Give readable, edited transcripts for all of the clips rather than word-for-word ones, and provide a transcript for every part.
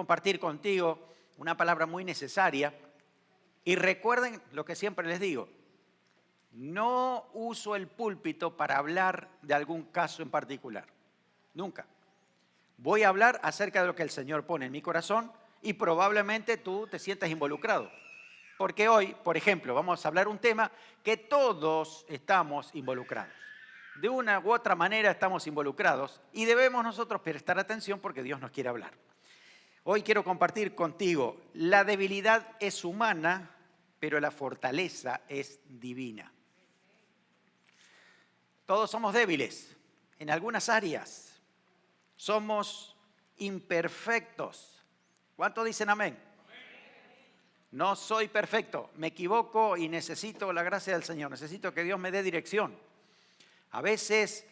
compartir contigo una palabra muy necesaria. Y recuerden lo que siempre les digo, no uso el púlpito para hablar de algún caso en particular, nunca. Voy a hablar acerca de lo que el Señor pone en mi corazón y probablemente tú te sientas involucrado. Porque hoy, por ejemplo, vamos a hablar un tema que todos estamos involucrados. De una u otra manera estamos involucrados y debemos nosotros prestar atención porque Dios nos quiere hablar. Hoy quiero compartir contigo, la debilidad es humana, pero la fortaleza es divina. Todos somos débiles en algunas áreas. Somos imperfectos. ¿Cuántos dicen amén? No soy perfecto, me equivoco y necesito la gracia del Señor. Necesito que Dios me dé dirección. A veces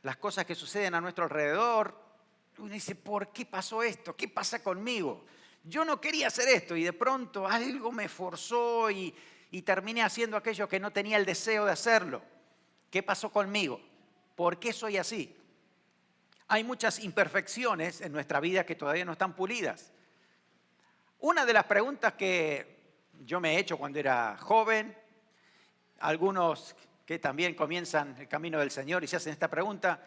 las cosas que suceden a nuestro alrededor, uno dice, ¿por qué pasó esto? ¿Qué pasa conmigo? Yo no quería hacer esto y de pronto algo me forzó y terminé haciendo aquello que no tenía el deseo de hacerlo. ¿Qué pasó conmigo? ¿Por qué soy así? Hay muchas imperfecciones en nuestra vida que todavía no están pulidas. Una de las preguntas que yo me he hecho cuando era joven, algunos que también comienzan el camino del Señor y se hacen esta pregunta,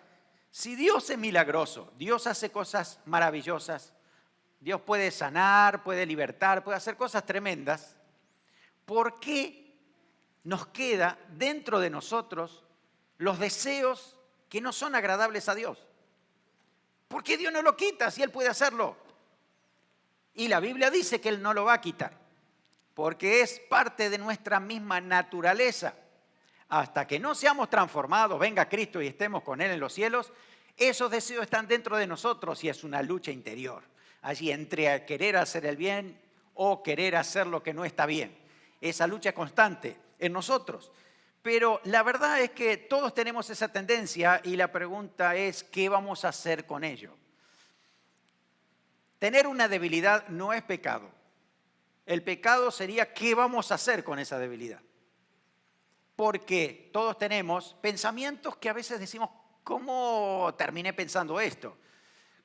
si Dios es milagroso, Dios hace cosas maravillosas, Dios puede sanar, puede libertar, puede hacer cosas tremendas, ¿por qué nos queda dentro de nosotros los deseos que no son agradables a Dios? ¿Por qué Dios no lo quita si Él puede hacerlo? Y la Biblia dice que Él no lo va a quitar, porque es parte de nuestra misma naturaleza. Hasta que no seamos transformados, venga Cristo y estemos con Él en los cielos, esos deseos están dentro de nosotros y es una lucha interior. Allí entre querer hacer el bien o querer hacer lo que no está bien. Esa lucha constante en nosotros. Pero la verdad es que todos tenemos esa tendencia y la pregunta es, ¿qué vamos a hacer con ello? Tener una debilidad no es pecado. El pecado sería, ¿qué vamos a hacer con esa debilidad? Porque todos tenemos pensamientos que a veces decimos, ¿cómo terminé pensando esto?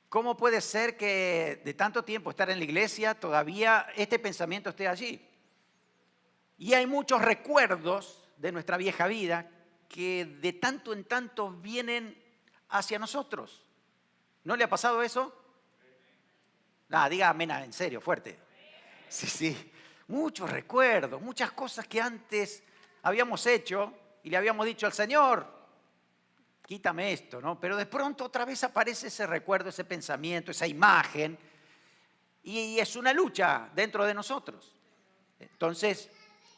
¿Cómo puede ser que de tanto tiempo estar en la iglesia todavía este pensamiento esté allí? Y hay muchos recuerdos de nuestra vieja vida que de tanto en tanto vienen hacia nosotros. ¿No le ha pasado eso? Diga amén, en serio, fuerte. Sí. Muchos recuerdos, muchas cosas que antes habíamos hecho y le habíamos dicho al Señor, quítame esto, ¿no? Pero de pronto otra vez aparece ese recuerdo, ese pensamiento, esa imagen y es una lucha dentro de nosotros. Entonces,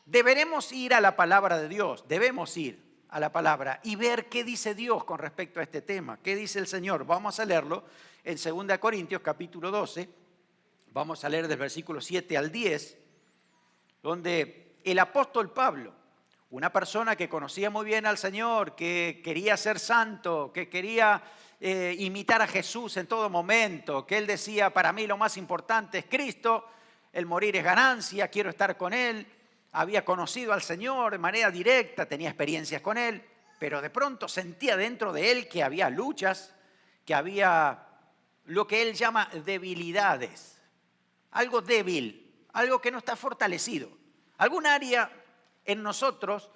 deberemos ir a la palabra de Dios, debemos ir a la palabra y ver qué dice Dios con respecto a este tema, qué dice el Señor. Vamos a leerlo en 2 Corintios capítulo 12, vamos a leer del versículo 7 al 10, donde el apóstol Pablo, una persona que conocía muy bien al Señor, que quería ser santo, que quería imitar a Jesús en todo momento, que él decía, para mí lo más importante es Cristo, el morir es ganancia, quiero estar con Él. Había conocido al Señor de manera directa, tenía experiencias con Él, pero de pronto sentía dentro de él que había luchas, que había lo que él llama debilidades. Algo débil, algo que no está fortalecido. Algún área en nosotros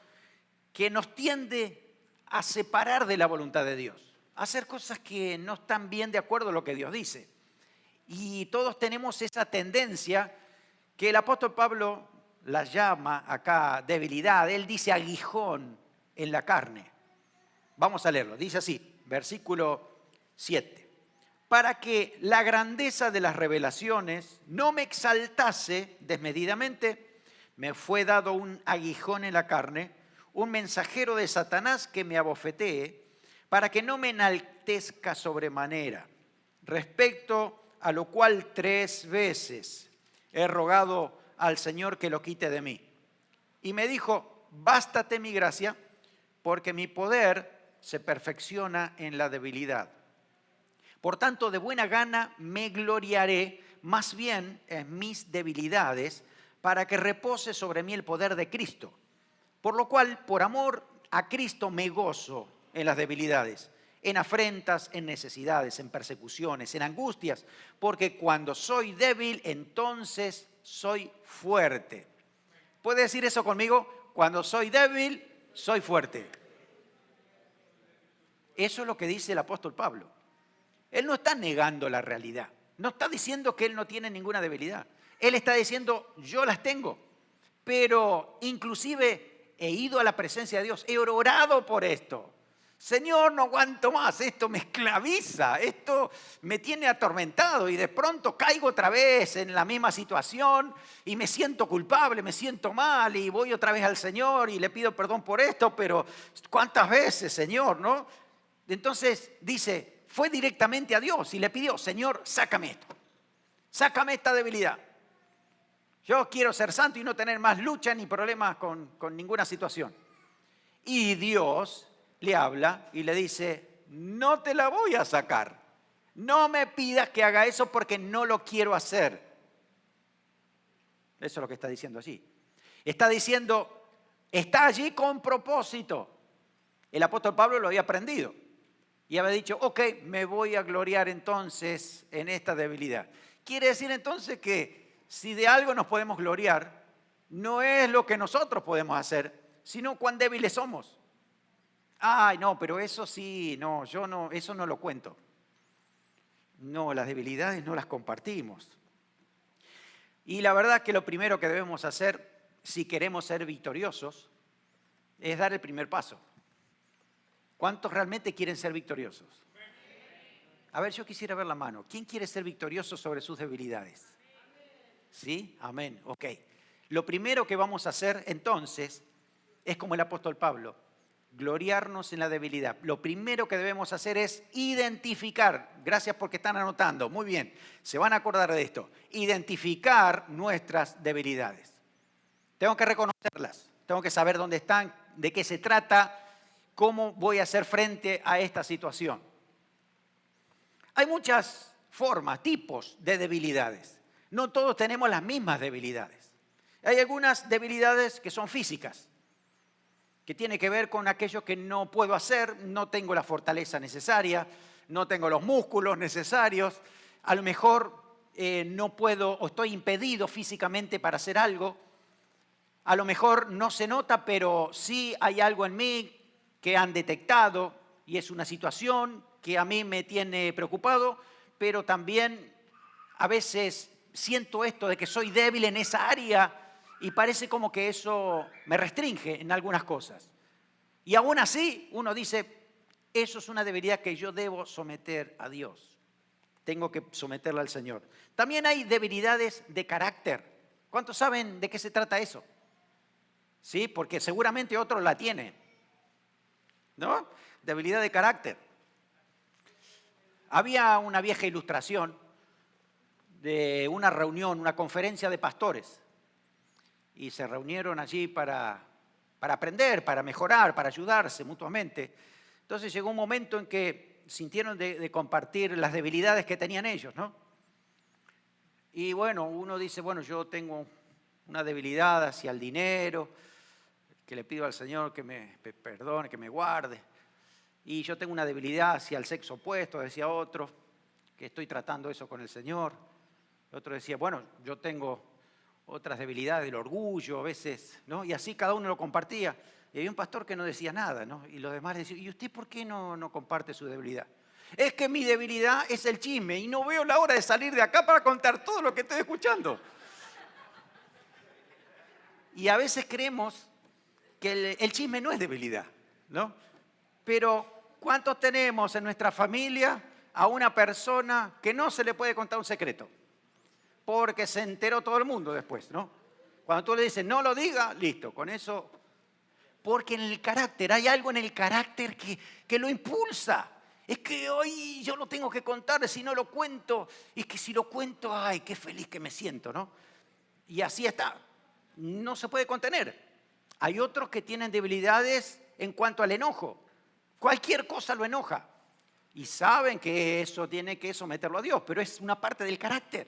que nos tiende a separar de la voluntad de Dios, a hacer cosas que no están bien de acuerdo a lo que Dios dice. Y todos tenemos esa tendencia que el apóstol Pablo la llama acá debilidad. Él dice aguijón en la carne. Vamos a leerlo. Dice así, versículo 7. Para que la grandeza de las revelaciones no me exaltase desmedidamente, me fue dado un aguijón en la carne, un mensajero de Satanás que me abofetee, para que no me enaltezca sobremanera. Respecto a lo cual 3 veces he rogado al Señor que lo quite de mí. Y me dijo, bástate mi gracia, porque mi poder se perfecciona en la debilidad. Por tanto, de buena gana me gloriaré más bien en mis debilidades, para que repose sobre mí el poder de Cristo. Por lo cual, por amor a Cristo me gozo en las debilidades, en afrentas, en necesidades, en persecuciones, en angustias, porque cuando soy débil, entonces soy fuerte. ¿Puede decir eso conmigo? Cuando soy débil, soy fuerte. Eso es lo que dice el apóstol Pablo. Él no está negando la realidad. No está diciendo que él no tiene ninguna debilidad. Él está diciendo, yo las tengo. Pero inclusive he ido a la presencia de Dios. He orado por esto. Señor, no aguanto más. Esto me esclaviza. Esto me tiene atormentado. Y de pronto caigo otra vez en la misma situación. Y me siento culpable, me siento mal. Y voy otra vez al Señor y le pido perdón por esto. Pero ¿cuántas veces, Señor, no? Entonces dice, fue directamente a Dios y le pidió, Señor, sácame esto, sácame esta debilidad. Yo quiero ser santo y no tener más lucha ni problemas con ninguna situación. Y Dios le habla y le dice, no te la voy a sacar, no me pidas que haga eso porque no lo quiero hacer. Eso es lo que está diciendo allí. Está diciendo, está allí con propósito. El apóstol Pablo lo había aprendido. Y había dicho, ok, me voy a gloriar entonces en esta debilidad. Quiere decir entonces que si de algo nos podemos gloriar, no es lo que nosotros podemos hacer, sino cuán débiles somos. Ay, no, pero eso sí, no, yo no, eso no lo cuento. No, las debilidades no las compartimos. Y la verdad que lo primero que debemos hacer, si queremos ser victoriosos, es dar el primer paso. ¿Cuántos realmente quieren ser victoriosos? A ver, yo quisiera ver la mano. ¿Quién quiere ser victorioso sobre sus debilidades? ¿Sí? Amén. Ok. Lo primero que vamos a hacer entonces es como el apóstol Pablo, gloriarnos en la debilidad. Lo primero que debemos hacer es identificar, gracias porque están anotando, muy bien, se van a acordar de esto, identificar nuestras debilidades. Tengo que reconocerlas, tengo que saber dónde están, de qué se trata, cómo voy a hacer frente a esta situación. Hay muchas formas, tipos de debilidades. No todos tenemos las mismas debilidades. Hay algunas debilidades que son físicas, que tienen que ver con aquello que no puedo hacer, no tengo la fortaleza necesaria, no tengo los músculos necesarios, a lo mejor no puedo o estoy impedido físicamente para hacer algo. A lo mejor no se nota, pero sí hay algo en mí que han detectado y es una situación que a mí me tiene preocupado, pero también a veces siento esto de que soy débil en esa área y parece como que eso me restringe en algunas cosas. Y aún así uno dice, eso es una debilidad que yo debo someter a Dios. Tengo que someterla al Señor. También hay debilidades de carácter. ¿Cuántos saben de qué se trata eso? Sí, porque seguramente otros la tienen. ¿No? Debilidad de carácter. Había una vieja ilustración de una reunión, una conferencia de pastores. Y se reunieron allí para aprender, para mejorar, para ayudarse mutuamente. Entonces llegó un momento en que sintieron de compartir las debilidades que tenían ellos, ¿no? Y bueno, uno dice, bueno, yo tengo una debilidad hacia el dinero, que le pido al Señor que me perdone, que me guarde. Y yo tengo una debilidad hacia el sexo opuesto, decía otro, que estoy tratando eso con el Señor. Otro decía, bueno, yo tengo otras debilidades, el orgullo a veces, ¿no? Y así cada uno lo compartía. Y había un pastor que no decía nada, ¿no? Y los demás decían, ¿y usted por qué no comparte su debilidad? Es que mi debilidad es el chisme y no veo la hora de salir de acá para contar todo lo que estoy escuchando. Y a veces creemos que el chisme no es debilidad, ¿no? Pero ¿cuántos tenemos en nuestra familia a una persona que no se le puede contar un secreto? Porque se enteró todo el mundo después, ¿no? Cuando tú le dices, no lo diga, listo, con eso. Porque en el carácter, hay algo en el carácter que lo impulsa. Es que hoy yo lo tengo que contar, si no lo cuento, es que si lo cuento, ay, qué feliz que me siento, ¿no? Y así está, no se puede contener. Hay otros que tienen debilidades en cuanto al enojo. Cualquier cosa lo enoja. Y saben que eso tiene que someterlo a Dios, pero es una parte del carácter.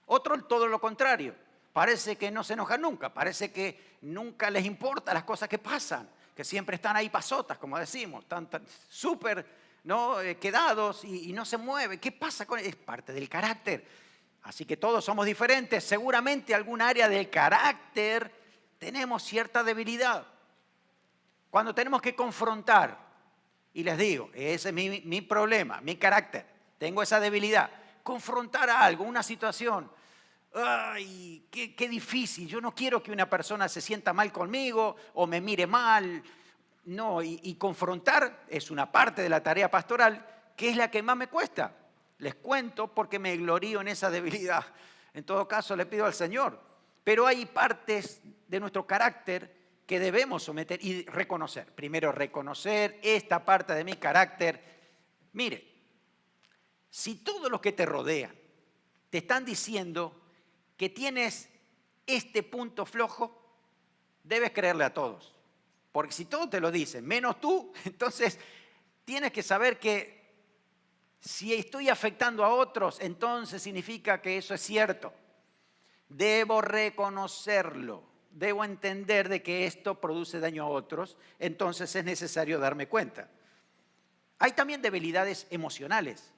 Otro todo lo contrario. Parece que no se enojan nunca, parece que nunca les importa las cosas que pasan, que siempre están ahí pasotas, como decimos, están súper ¿no? Quedados y no se mueve. ¿Qué pasa con él? Es parte del carácter. Así que todos somos diferentes. Seguramente algún área del carácter tenemos cierta debilidad. Cuando tenemos que confrontar, y les digo, ese es mi problema, mi carácter, tengo esa debilidad. Confrontar algo, una situación. Ay, qué difícil. Yo no quiero que una persona se sienta mal conmigo o me mire mal. No, y confrontar es una parte de la tarea pastoral que es la que más me cuesta. Les cuento porque me glorío en esa debilidad. En todo caso, le pido al Señor. Pero hay partes de nuestro carácter que debemos someter y reconocer. Primero, reconocer esta parte de mi carácter. Mire, si todos los que te rodean te están diciendo que tienes este punto flojo, debes creerle a todos. Porque si todos te lo dicen, menos tú, entonces tienes que saber que si estoy afectando a otros, entonces significa que eso es cierto. Debo reconocerlo, debo entender de que esto produce daño a otros, entonces es necesario darme cuenta. Hay también debilidades emocionales.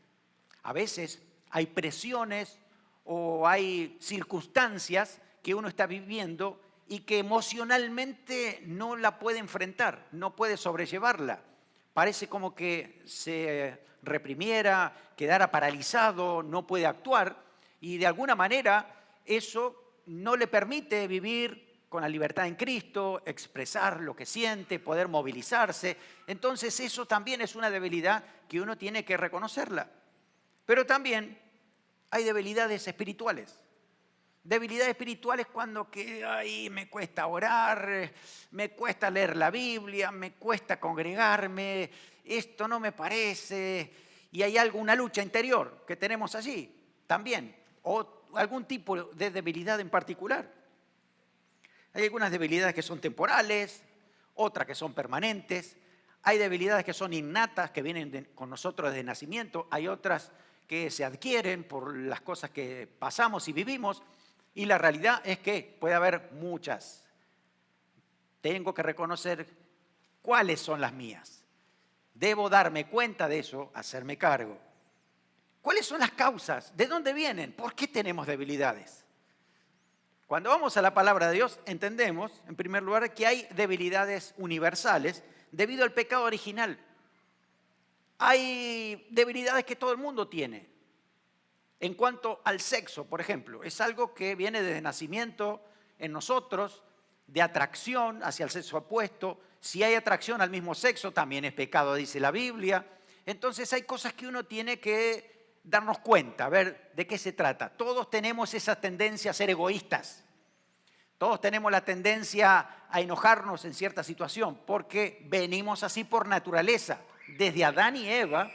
A veces hay presiones o hay circunstancias que uno está viviendo y que emocionalmente no la puede enfrentar, no puede sobrellevarla. Parece como que se reprimiera, quedara paralizado, no puede actuar y de alguna manera eso no le permite vivir con la libertad en Cristo, expresar lo que siente, poder movilizarse. Entonces eso también es una debilidad que uno tiene que reconocerla. Pero también hay debilidades espirituales. Debilidades espirituales cuando que ay, me cuesta orar, me cuesta leer la Biblia, me cuesta congregarme, esto no me parece. Y hay alguna lucha interior que tenemos allí también, o algún tipo de debilidad en particular. Hay algunas debilidades que son temporales, otras que son permanentes. Hay debilidades que son innatas, que vienen con nosotros desde nacimiento. Hay otras que se adquieren por las cosas que pasamos y vivimos. Y la realidad es que puede haber muchas. Tengo que reconocer cuáles son las mías. Debo darme cuenta de eso, hacerme cargo. ¿Cuáles son las causas? ¿De dónde vienen? ¿Por qué tenemos debilidades? Cuando vamos a la palabra de Dios, entendemos, en primer lugar, que hay debilidades universales debido al pecado original. Hay debilidades que todo el mundo tiene. En cuanto al sexo, por ejemplo, es algo que viene desde nacimiento en nosotros, de atracción hacia el sexo opuesto. Si hay atracción al mismo sexo, también es pecado, dice la Biblia. Entonces hay cosas que uno tiene que darnos cuenta, a ver de qué se trata. Todos tenemos esa tendencia a ser egoístas. Todos tenemos la tendencia a enojarnos en cierta situación porque venimos así por naturaleza. Desde Adán y Eva,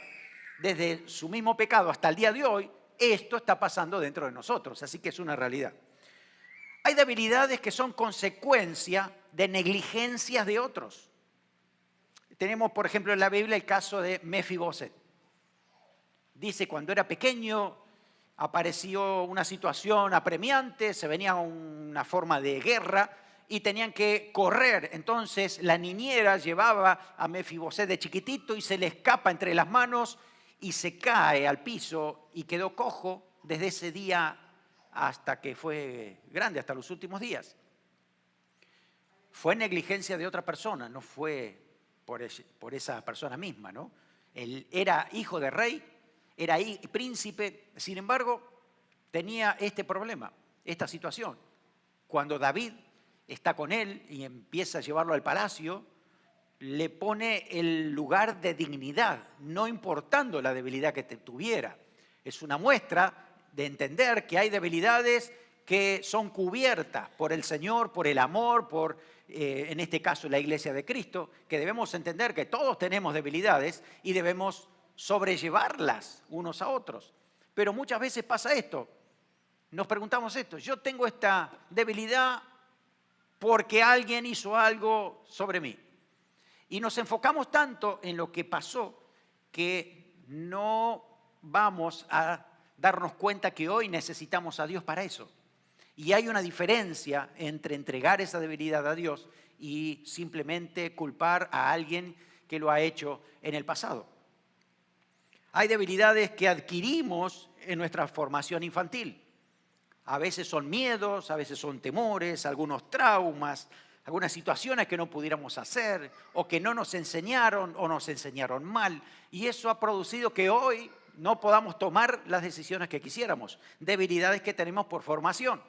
desde su mismo pecado hasta el día de hoy, esto está pasando dentro de nosotros, así que es una realidad. Hay debilidades que son consecuencia de negligencias de otros. Tenemos, por ejemplo, en la Biblia el caso de Mefiboset. Dice, cuando era pequeño apareció una situación apremiante, se venía una forma de guerra y tenían que correr. Entonces la niñera llevaba a Mefiboset de chiquitito y se le escapa entre las manos y se cae al piso y quedó cojo desde ese día hasta que fue grande, hasta los últimos días. Fue negligencia de otra persona, no fue por esa persona misma, ¿no? Él era hijo de rey, era príncipe, sin embargo, tenía este problema, esta situación. Cuando David está con él y empieza a llevarlo al palacio, le pone el lugar de dignidad, no importando la debilidad que tuviera. Es una muestra de entender que hay debilidades que son cubiertas por el Señor, por el amor, por, en este caso, la Iglesia de Cristo, que debemos entender que todos tenemos debilidades y debemos sobrellevarlas unos a otros. Pero muchas veces pasa esto. Nos preguntamos esto, yo tengo esta debilidad porque alguien hizo algo sobre mí. Y nos enfocamos tanto en lo que pasó que no vamos a darnos cuenta que hoy necesitamos a Dios para eso. Y hay una diferencia entre entregar esa debilidad a Dios y simplemente culpar a alguien que lo ha hecho en el pasado. Hay debilidades que adquirimos en nuestra formación infantil. A veces son miedos, a veces son temores, algunos traumas, algunas situaciones que no pudiéramos hacer o que no nos enseñaron o nos enseñaron mal. Y eso ha producido que hoy no podamos tomar las decisiones que quisiéramos. Debilidades que tenemos por formación.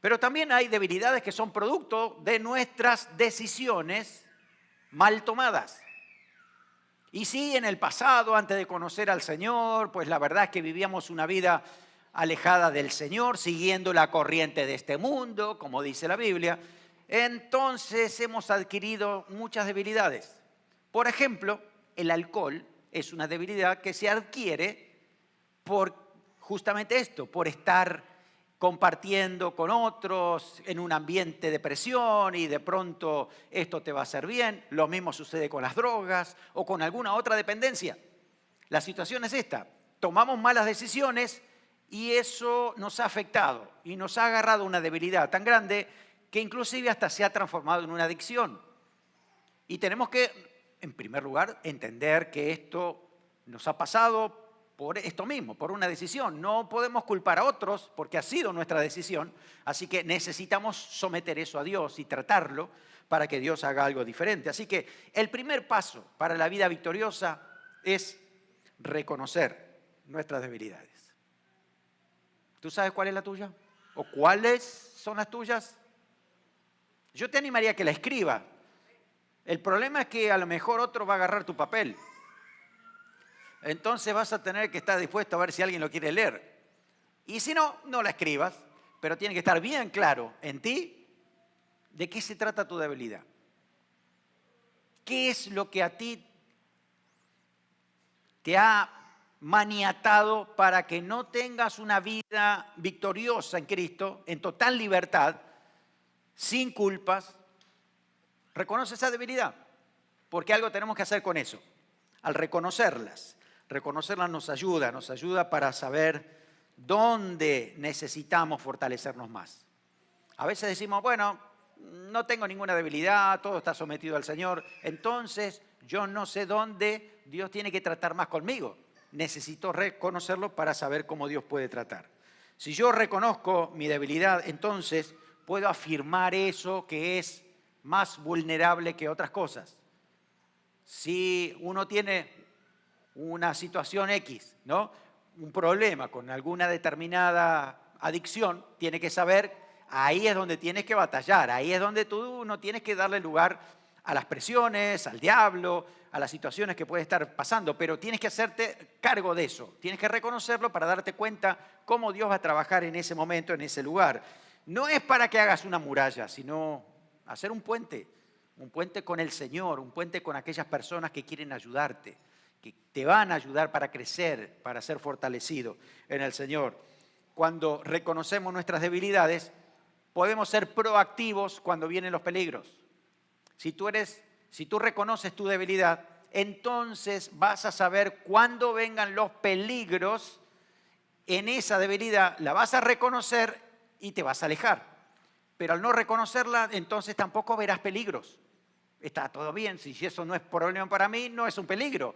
Pero también hay debilidades que son producto de nuestras decisiones mal tomadas. Y sí, en el pasado, antes de conocer al Señor, pues la verdad es que vivíamos una vida alejada del Señor, siguiendo la corriente de este mundo, como dice la Biblia. Entonces hemos adquirido muchas debilidades. Por ejemplo, el alcohol es una debilidad que se adquiere por justamente esto, por estar compartiendo con otros en un ambiente de presión y de pronto esto te va a hacer bien. Lo mismo sucede con las drogas o con alguna otra dependencia. La situación es esta: tomamos malas decisiones y eso nos ha afectado y nos ha agarrado una debilidad tan grande que inclusive hasta se ha transformado en una adicción. Y tenemos que, en primer lugar, entender que esto nos ha pasado por esto mismo, por una decisión. No podemos culpar a otros porque ha sido nuestra decisión, así que necesitamos someter eso a Dios y tratarlo para que Dios haga algo diferente. Así que el primer paso para la vida victoriosa es reconocer nuestras debilidades. ¿Tú sabes cuál es la tuya? ¿O cuáles son las tuyas? Yo te animaría a que la escribas. El problema es que a lo mejor otro va a agarrar tu papel. Entonces vas a tener que estar dispuesto a ver si alguien lo quiere leer. Y si no, no la escribas, pero tiene que estar bien claro en ti de qué se trata tu debilidad. ¿Qué es lo que a ti te ha maniatado para que no tengas una vida victoriosa en Cristo, en total libertad, sin culpas? Reconoce esa debilidad, porque algo tenemos que hacer con eso. Al reconocerlas nos ayuda para saber dónde necesitamos fortalecernos más. A veces decimos, bueno, no tengo ninguna debilidad, todo está sometido al Señor, entonces yo no sé dónde Dios tiene que tratar más conmigo. Necesito reconocerlo para saber cómo Dios puede tratar. Si yo reconozco mi debilidad, entonces puedo afirmar eso que es más vulnerable que otras cosas. Si uno tiene una situación X, ¿no? Un problema con alguna determinada adicción, tiene que saber, ahí es donde tienes que batallar, ahí es donde tú no tienes que darle lugar a las presiones, al diablo, a las situaciones que puede estar pasando, pero tienes que hacerte cargo de eso, tienes que reconocerlo para darte cuenta cómo Dios va a trabajar en ese momento, en ese lugar. No es para que hagas una muralla, sino hacer un puente con el Señor, un puente con aquellas personas que quieren ayudarte, que te van a ayudar para crecer, para ser fortalecido en el Señor. Cuando reconocemos nuestras debilidades, podemos ser proactivos cuando vienen los peligros. Si tú reconoces tu debilidad, entonces vas a saber cuándo vengan los peligros en esa debilidad, la vas a reconocer y te vas a alejar. Pero al no reconocerla, entonces tampoco verás peligros. Está todo bien, si eso no es problema para mí, no es un peligro.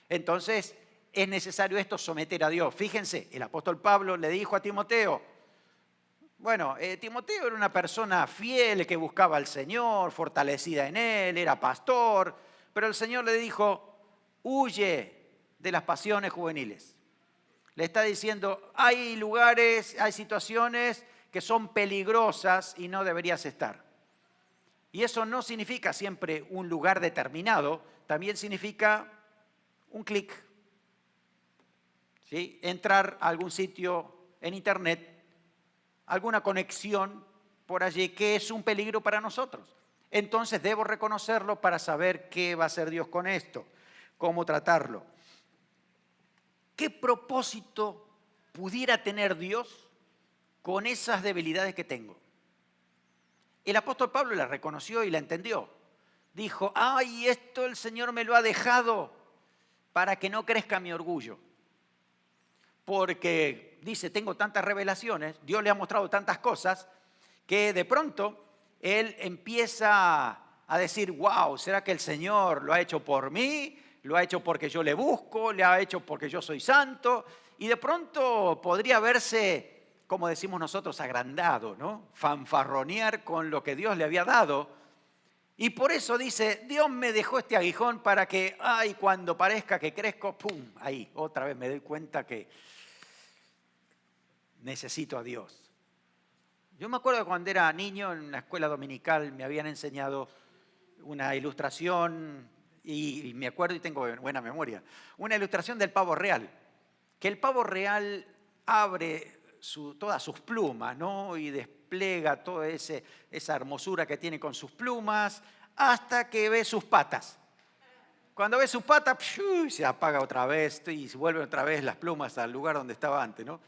Entonces es necesario esto, someter a Dios. Fíjense, el apóstol Pablo le dijo a Timoteo, Timoteo era una persona fiel que buscaba al Señor, fortalecida en Él, era pastor, pero el Señor le dijo, huye de las pasiones juveniles. Le está diciendo, hay lugares, hay situaciones que son peligrosas y no deberías estar. Y eso no significa siempre un lugar determinado, también significa un clic, ¿sí? Entrar a algún sitio en internet, alguna conexión por allí que es un peligro para nosotros. Entonces debo reconocerlo para saber qué va a hacer Dios con esto, cómo tratarlo. ¿Qué propósito pudiera tener Dios con esas debilidades que tengo? El apóstol Pablo la reconoció y la entendió. Dijo, esto el Señor me lo ha dejado para que no crezca mi orgullo. Porque, dice, tengo tantas revelaciones, Dios le ha mostrado tantas cosas, que de pronto él empieza a decir, wow, ¿será que el Señor lo ha hecho por mí? lo ha hecho porque yo le busco, le ha hecho porque yo soy santo, y de pronto podría verse, como decimos nosotros, agrandado, ¿no? Fanfarronear con lo que Dios le había dado. Y por eso dice, Dios me dejó este aguijón para que, ay, cuando parezca que crezco, ¡pum! Ahí, otra vez me doy cuenta que necesito a Dios. Yo me acuerdo que cuando era niño en la escuela dominical me habían enseñado una ilustración, y me acuerdo y tengo buena memoria, una ilustración del pavo real, que el pavo real abre todas sus plumas, ¿no? Y despliega toda esa hermosura que tiene con sus plumas hasta que ve sus patas. Cuando ve sus patas, ¡pshu!, se apaga otra vez y se vuelven otra vez las plumas al lugar donde estaba antes, ¿no?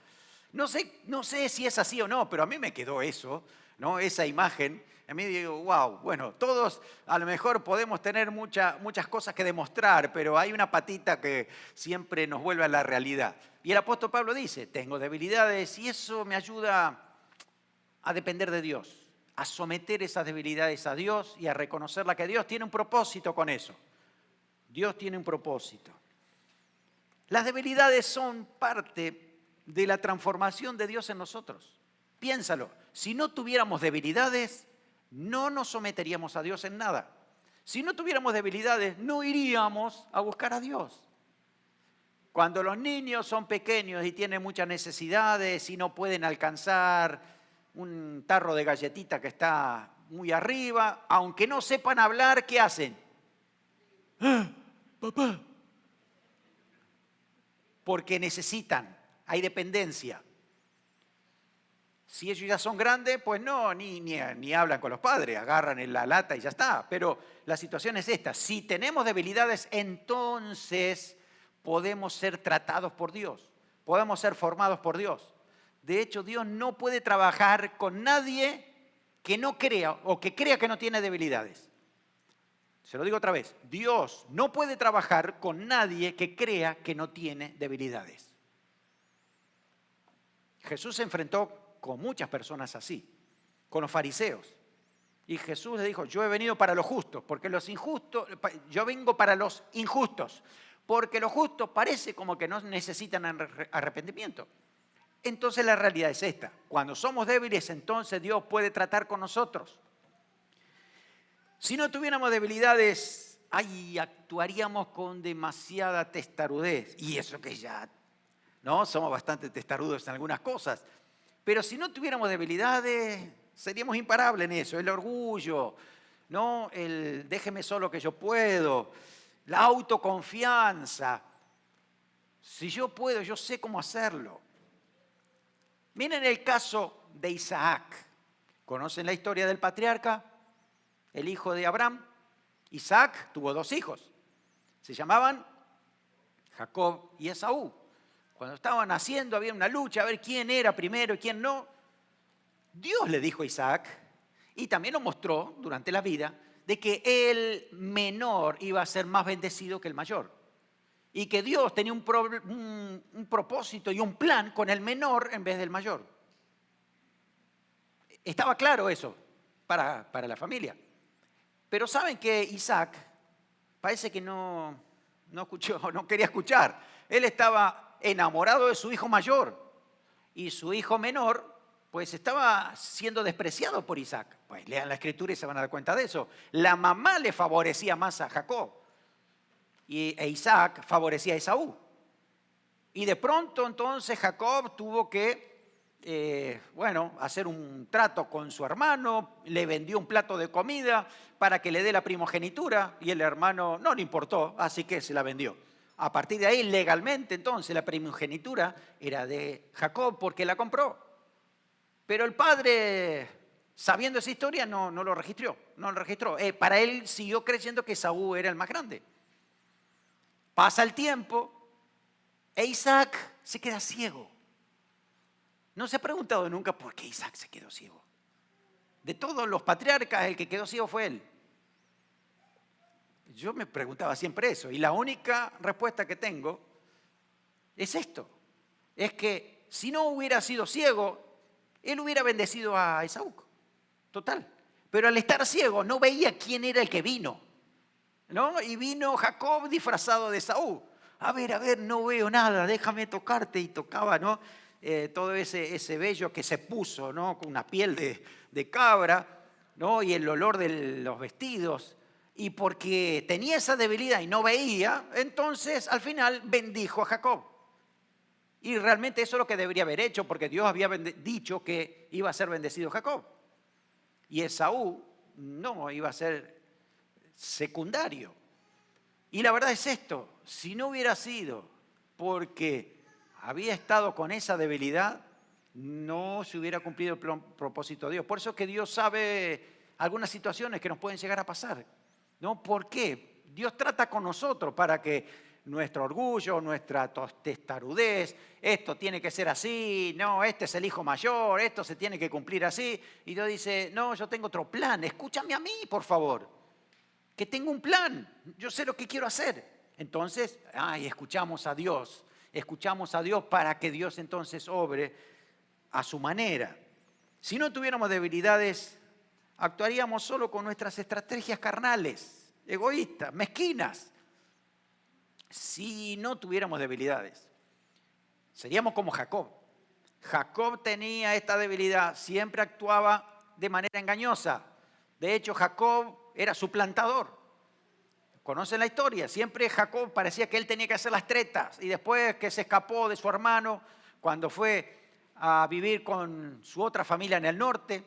No sé si es así o no, pero a mí me quedó eso, ¿no? Esa imagen. A mí digo, wow, bueno, todos a lo mejor podemos tener muchas cosas que demostrar, pero hay una patita que siempre nos vuelve a la realidad. Y el apóstol Pablo dice, tengo debilidades y eso me ayuda a depender de Dios, a someter esas debilidades a Dios y a reconocerla que Dios tiene un propósito con eso. Dios tiene un propósito. Las debilidades son parte de la transformación de Dios en nosotros. Piénsalo, si no tuviéramos debilidades, no nos someteríamos a Dios en nada. Si no tuviéramos debilidades, no iríamos a buscar a Dios. Cuando los niños son pequeños y tienen muchas necesidades y no pueden alcanzar un tarro de galletita que está muy arriba, aunque no sepan hablar, ¿qué hacen? ¡Ah, papá! Porque necesitan. Hay dependencia. Si ellos ya son grandes, pues no, ni hablan con los padres, agarran en la lata y ya está. Pero la situación es esta. Si tenemos debilidades, entonces podemos ser tratados por Dios. Podemos ser formados por Dios. De hecho, Dios no puede trabajar con nadie que no crea o que crea que no tiene debilidades. Se lo digo otra vez. Dios no puede trabajar con nadie que crea que no tiene debilidades. Jesús se enfrentó con muchas personas así, con los fariseos. Y Jesús le dijo, yo he venido para los justos, porque los injustos, yo vengo para los injustos, porque los justos parece como que no necesitan arrepentimiento. Entonces la realidad es esta, cuando somos débiles, entonces Dios puede tratar con nosotros. Si no tuviéramos debilidades, actuaríamos con demasiada testarudez, y eso que ya, ¿no? Somos bastante testarudos en algunas cosas. Pero si no tuviéramos debilidades, seríamos imparables en eso. El orgullo, ¿no? El déjeme solo que yo puedo. La autoconfianza. Si yo puedo, yo sé cómo hacerlo. Miren el caso de Isaac. ¿Conocen la historia del patriarca? El hijo de Abraham. Isaac tuvo 2 hijos. Se llamaban Jacob y Esaú. Cuando estaban naciendo había una lucha a ver quién era primero y quién no. Dios le dijo a Isaac, y también lo mostró durante la vida, de que el menor iba a ser más bendecido que el mayor. Y que Dios tenía un propósito y un plan con el menor en vez del mayor. Estaba claro eso para la familia. Pero saben que Isaac parece que no escuchó, no quería escuchar. Él estaba enamorado de su hijo mayor y su hijo menor pues estaba siendo despreciado por Isaac. Pues lean la escritura y se van a dar cuenta de eso. La mamá le favorecía más a Jacob e Isaac favorecía a Esaú. Y de pronto entonces Jacob tuvo que hacer un trato con su hermano, le vendió un plato de comida para que le dé la primogenitura y el hermano no le importó, así que se la vendió. A partir de ahí, legalmente, entonces, la primogenitura era de Jacob porque la compró. Pero el padre, sabiendo esa historia, no lo registró. Para él siguió creyendo que Esaú era el más grande. Pasa el tiempo e Isaac se queda ciego. ¿No se ha preguntado nunca por qué Isaac se quedó ciego? De todos los patriarcas, el que quedó ciego fue él. Yo me preguntaba siempre eso, y la única respuesta que tengo es esto. Es que si no hubiera sido ciego, él hubiera bendecido a Esaú. Total. Pero al estar ciego no veía quién era el que vino. ¿no? Y vino Jacob disfrazado de Esaú. A ver, no veo nada, déjame tocarte. Y tocaba, ¿no? Todo ese vello que se puso, ¿no? Con una piel de cabra, ¿no? Y el olor de los vestidos. Y porque tenía esa debilidad y no veía, entonces al final bendijo a Jacob. Y realmente eso es lo que debería haber hecho, porque Dios había dicho que iba a ser bendecido Jacob. Y Esaú no, iba a ser secundario. Y la verdad es esto, si no hubiera sido porque había estado con esa debilidad, no se hubiera cumplido el propósito de Dios. Por eso es que Dios sabe algunas situaciones que nos pueden llegar a pasar, ¿no? ¿Por qué? Dios trata con nosotros para que nuestro orgullo, nuestra testarudez, esto tiene que ser así, no, este es el hijo mayor, esto se tiene que cumplir así. Y Dios dice, no, yo tengo otro plan, escúchame a mí, por favor, que tengo un plan, yo sé lo que quiero hacer. Entonces, escuchamos a Dios para que Dios entonces obre a su manera. Si no tuviéramos debilidades, actuaríamos solo con nuestras estrategias carnales, egoístas, mezquinas. Si no tuviéramos debilidades, seríamos como Jacob. Jacob tenía esta debilidad, siempre actuaba de manera engañosa. De hecho, Jacob era suplantador. ¿Conocen la historia? Siempre Jacob parecía que él tenía que hacer las tretas y después que se escapó de su hermano cuando fue a vivir con su otra familia en el norte,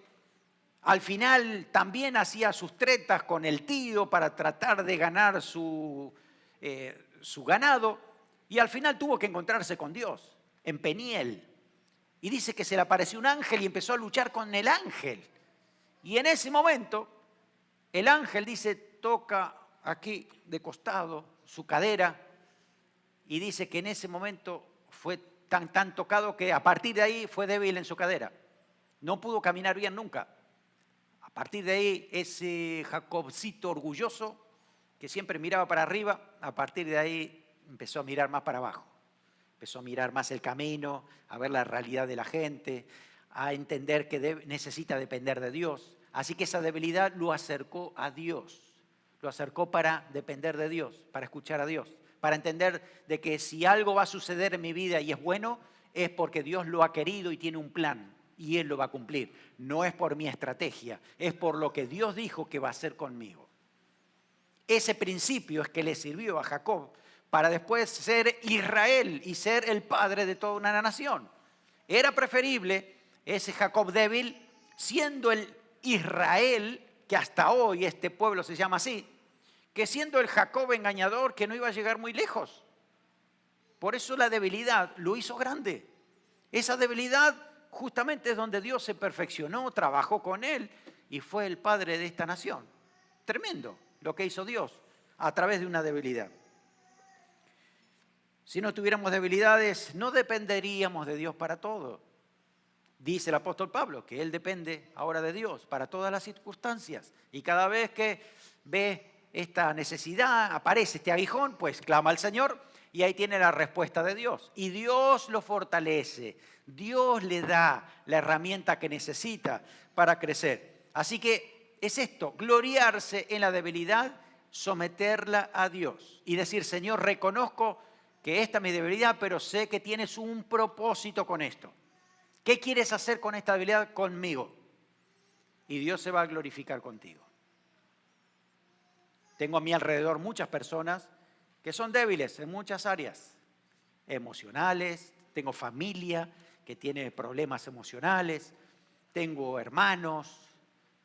al final también hacía sus tretas con el tío para tratar de ganar su ganado, y al final tuvo que encontrarse con Dios en Peniel. Y dice que se le apareció un ángel y empezó a luchar con el ángel. Y en ese momento, el ángel dice, toca aquí de costado su cadera, y dice que en ese momento fue tan tocado que a partir de ahí fue débil en su cadera. No pudo caminar bien nunca. A partir de ahí, ese Jacobcito orgulloso, que siempre miraba para arriba, a partir de ahí empezó a mirar más para abajo. Empezó a mirar más el camino, a ver la realidad de la gente, a entender que necesita depender de Dios. Así que esa debilidad lo acercó a Dios. Lo acercó para depender de Dios, para escuchar a Dios, para entender de que si algo va a suceder en mi vida y es bueno, es porque Dios lo ha querido y tiene un plan y Él lo va a cumplir. No es por mi estrategia, es por lo que Dios dijo que va a hacer conmigo. Ese principio es que le sirvió a Jacob para después ser Israel y ser el padre de toda una nación. Era preferible ese Jacob débil siendo el Israel, que hasta hoy este pueblo se llama así, que siendo el Jacob engañador que no iba a llegar muy lejos. Por eso la debilidad lo hizo grande. Esa debilidad justamente es donde Dios se perfeccionó, trabajó con él y fue el padre de esta nación. Tremendo lo que hizo Dios a través de una debilidad. Si no tuviéramos debilidades, no dependeríamos de Dios para todo. Dice el apóstol Pablo que él depende ahora de Dios para todas las circunstancias. Y cada vez que ve esta necesidad, aparece este aguijón, pues clama al Señor y ahí tiene la respuesta de Dios. Y Dios lo fortalece, Dios le da la herramienta que necesita para crecer. Así que es esto, gloriarse en la debilidad, someterla a Dios y decir, Señor, reconozco que esta es mi debilidad, pero sé que tienes un propósito con esto. ¿Qué quieres hacer con esta debilidad conmigo? Y Dios se va a glorificar contigo. Tengo a mi alrededor muchas personas que son débiles en muchas áreas emocionales, tengo familia que tiene problemas emocionales, tengo hermanos,